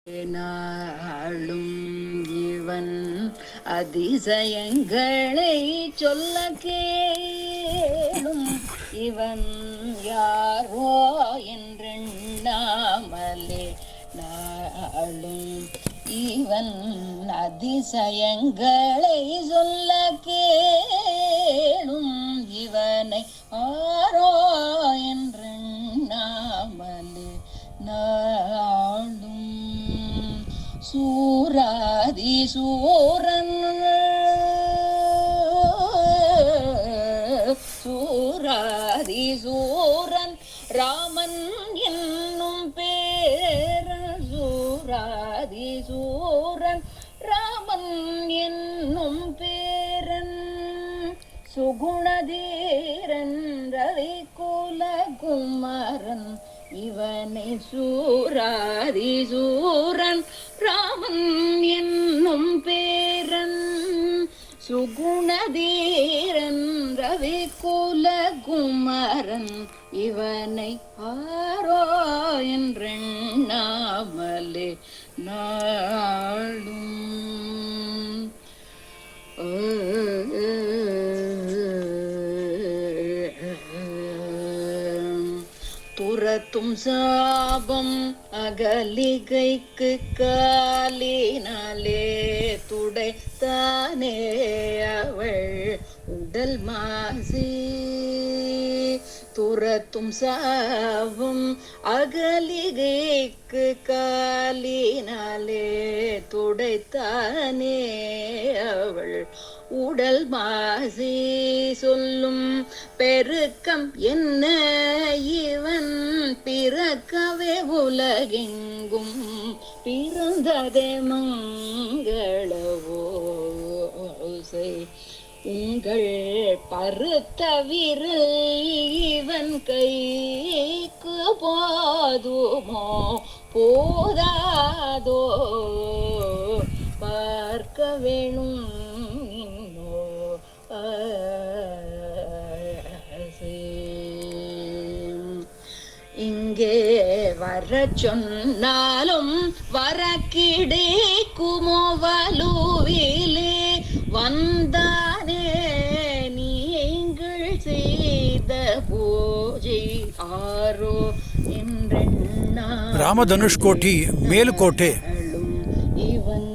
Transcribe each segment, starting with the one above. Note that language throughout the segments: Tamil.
நாளும் இவன் அதிசயங்களை சொல்ல கேளும். இவன் யாரோ என்றெண்ணாமலே நாளும் இவன் அதிசயங்களை சொல்ல கேளும். இவனை ஆரோ என்றெண்ணாமலே நாளும் சூராதி சூரன் சூராதி சூரன் ராமன் என்னும் பேரன். சூராதி சூரன் ராமன் என்னும் பேரன். சுகுணதீரன் ரவி குலகுமரன். இவனை சூராதி சூரன் ராமன் என்னும் பேரன். சுகுணதீரன் ரவி குலகுமரன். இவனை ஆரோ என்றெண்ணாமலே நாளும் துரத்தும் சாபம் அகலிகைக்கு காலினாலே துடைத்தானே அவள் உடல் மாசி. துரத்தும் சாபம் அகலிகைக்கு காலினாலே துடைத்தானே அவள் உடல் மாசி. சொல்லும் பெருக்கம் என்ன இவன் பிறக்கவே உலகெங்கும் பிறந்ததே மங்களவோசை. உங்கள் பருத்த விரல் இவன் கைக்கு போதுமோ போதாதோ பார்க்க வேணும் இங்கே வர சொன்னாலும் வர கிடைக்குமோ வலுவிலே வந்தானே நீங்கள் செய்த பூஜை ஆரோ என்றெண்ணா. ராமதனுஷ்கோட்டி மேலுக்கோட்டೆ. இவன்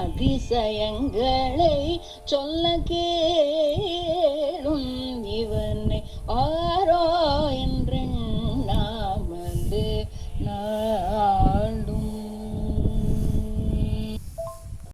அதிசயங்களை சொல்ல கேளும். இவனை ஆரோ